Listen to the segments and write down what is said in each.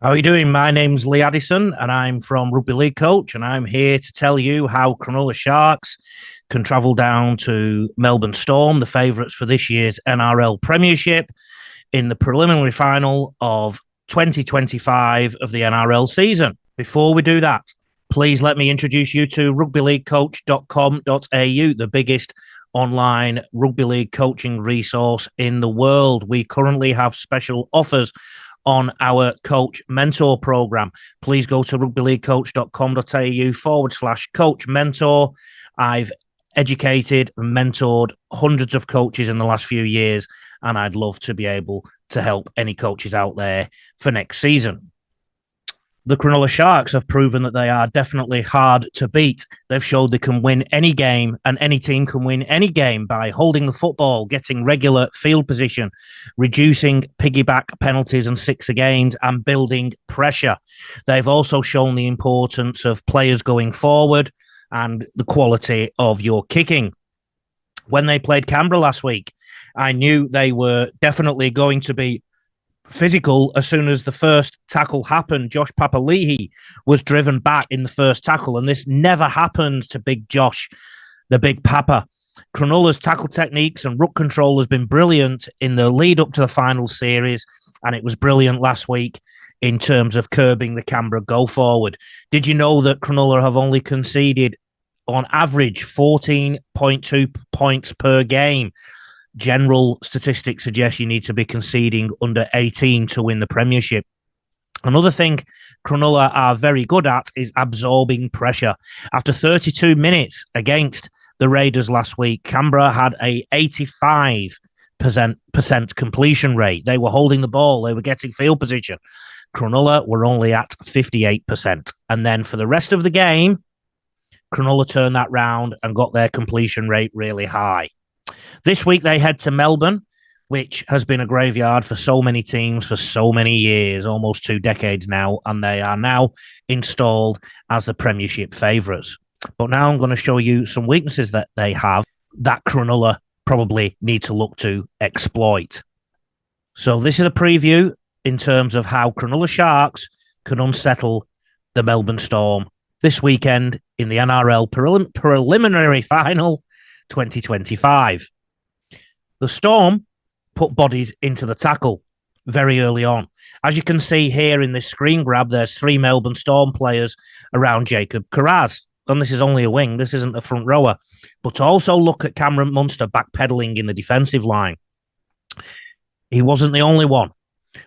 How are you doing? My name's Lee Addison, and I'm from Rugby League Coach, and I'm here to tell you how Cronulla Sharks can travel down to Melbourne Storm, the favourites for this year's NRL Premiership, in the preliminary final of 2025 of the NRL season. Before we do that, please let me introduce you to rugbyleaguecoach.com.au, the biggest online rugby league coaching resource in the world. We currently have special offers on our coach mentor program. Please go to rugbyleaguecoach.com.au/coach mentor. I've educated and mentored hundreds of coaches in the last few years, and I'd love to be able to help any coaches out there for next season. The Cronulla Sharks have proven that they are definitely hard to beat. They've showed they can win any game, and any team can win any game by holding the football, getting regular field position, reducing piggyback penalties and sixer gains, and building pressure. They've also shown the importance of players going forward and the quality of your kicking. When they played Canberra last week, I knew they were definitely going to be physical. As soon as the first tackle happened, Josh Papali'i was driven back in the first tackle, and this never happened to Big Josh, the Big Papa. Cronulla's tackle techniques and ruck control has been brilliant in the lead up to the final series, and it was brilliant last week in terms of curbing the Canberra go forward. Did you know that Cronulla have only conceded on average 14.2 points per game? General statistics suggest you need to be conceding under 18 to win the Premiership. Another thing Cronulla are very good at is absorbing pressure. After 32 minutes against the Raiders last week, Canberra had a 85% completion rate. They were holding the ball. They were getting field position. Cronulla were only at 58%. And then for the rest of the game, Cronulla turned that round and got their completion rate really high. This week, they head to Melbourne, which has been a graveyard for so many teams for so many years, almost 2 decades now, and they are now installed as the Premiership favourites. But now I'm going to show you some weaknesses that they have that Cronulla probably need to look to exploit. So this is a preview in terms of how Cronulla Sharks can unsettle the Melbourne Storm this weekend in the NRL preliminary final 2025. The Storm put bodies into the tackle very early on. As you can see here in this screen grab, there's 3 Melbourne Storm players around Jacob Carraz. And this is only a wing. This isn't a front rower. But also look at Cameron Munster backpedaling in the defensive line. He wasn't the only one.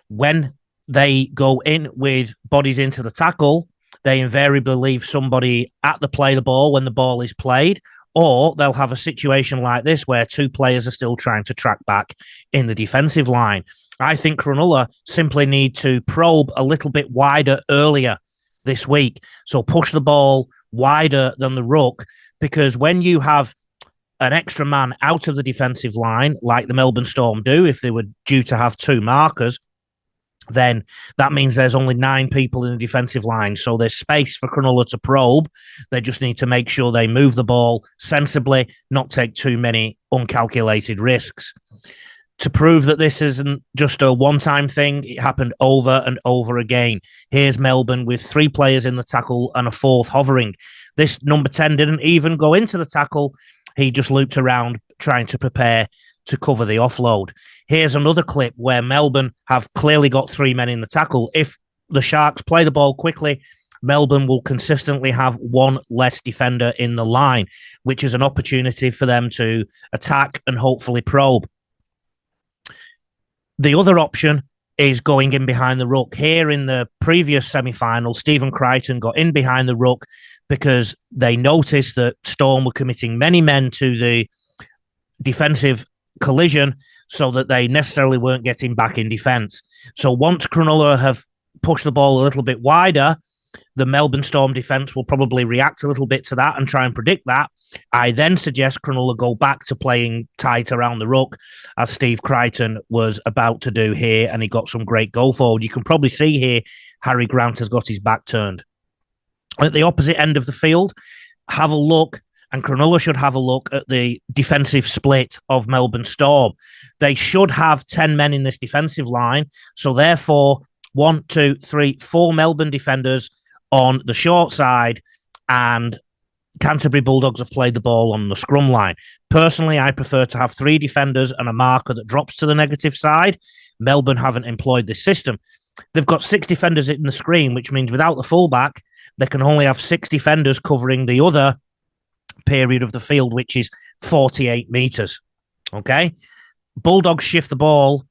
When they go in with bodies into the tackle, they invariably leave somebody at the play the ball when the ball is played, or they'll have a situation like this where 2 players are still trying to track back in the defensive line. I think Cronulla simply need to probe a little bit wider earlier this week. So push the ball wider than the ruck, because when you have an extra man out of the defensive line, like the Melbourne Storm do, if they were due to have 2 markers, then that means there's only 9 people in the defensive line. So there's space for Cronulla to probe. They just need to make sure they move the ball sensibly, not take too many uncalculated risks. To prove that this isn't just a one-time thing, it happened over and over again. Here's Melbourne with 3 players in the tackle and a 4th hovering. This number 10 didn't even go into the tackle. He just looped around trying to prepare to cover the offload. Here's another clip where Melbourne have clearly got 3 men in the tackle. If the Sharks play the ball quickly, Melbourne will consistently have 1 less defender in the line, which is an opportunity for them to attack and hopefully probe. The other option is going in behind the ruck. Here in the previous semi-final, Stephen Crichton got in behind the ruck because they noticed that Storm were committing many men to the defensive collision, so that they necessarily weren't getting back in defence. So once Cronulla have pushed the ball a little bit wider, the Melbourne Storm defence will probably react a little bit to that and try and predict that. I then suggest Cronulla go back to playing tight around the ruck, as Steve Crichton was about to do here, and he got some great go forward. You can probably see here Harry Grant has got his back turned. At the opposite end of the field, have a look, and Cronulla should have a look at the defensive split of Melbourne Storm. They should have 10 men in this defensive line, so therefore 1, 2, 3, 4 Melbourne defenders on the short side, and Canterbury Bulldogs have played the ball on the scrum line. Personally, I prefer to have 3 defenders and a marker that drops to the negative side. Melbourne haven't employed this system. They've got 6 defenders in the screen, which means without the fullback, they can only have 6 defenders covering the other period of the field, which is 48 metres. Okay? Bulldogs shift the ball,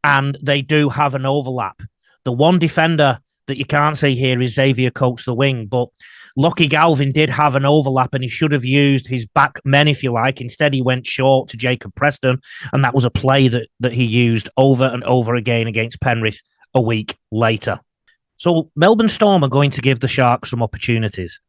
and they do have an overlap. The one defender that you can't see here is Xavier Coates, the wing, but Lockie Galvin did have an overlap, and he should have used his back men, if you like. Instead, he went short to Jacob Preston, and that was a play that he used over and over again against Penrith a week later. So Melbourne Storm are going to give the Sharks some opportunities.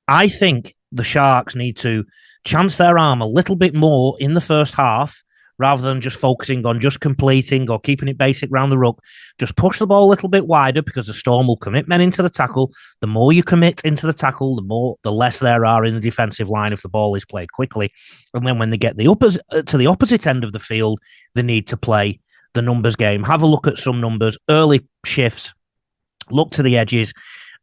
I think the Sharks need to chance their arm a little bit more in the first half, rather than just focusing on just completing or keeping it basic round the ruck. Just push the ball a little bit wider, because the Storm will commit men into the tackle. The more you commit into the tackle, the less there are in the defensive line if the ball is played quickly. And then when they get to the opposite end of the field, they need to play the numbers game. Have a look at some numbers, early shifts, look to the edges,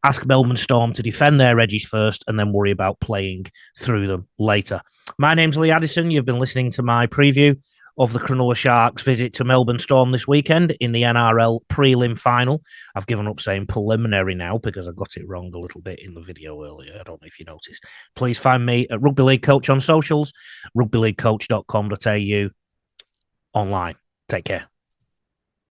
ask Melbourne Storm to defend their edges first, and then worry about playing through them later. My name's Lee Addison. You've been listening to my preview of the Cronulla Sharks' visit to Melbourne Storm this weekend in the NRL Prelim final. I've given up saying preliminary now because I got it wrong a little bit in the video earlier. I don't know if you noticed. Please find me at Rugby League Coach on socials, rugbyleaguecoach.com.au online. Take care.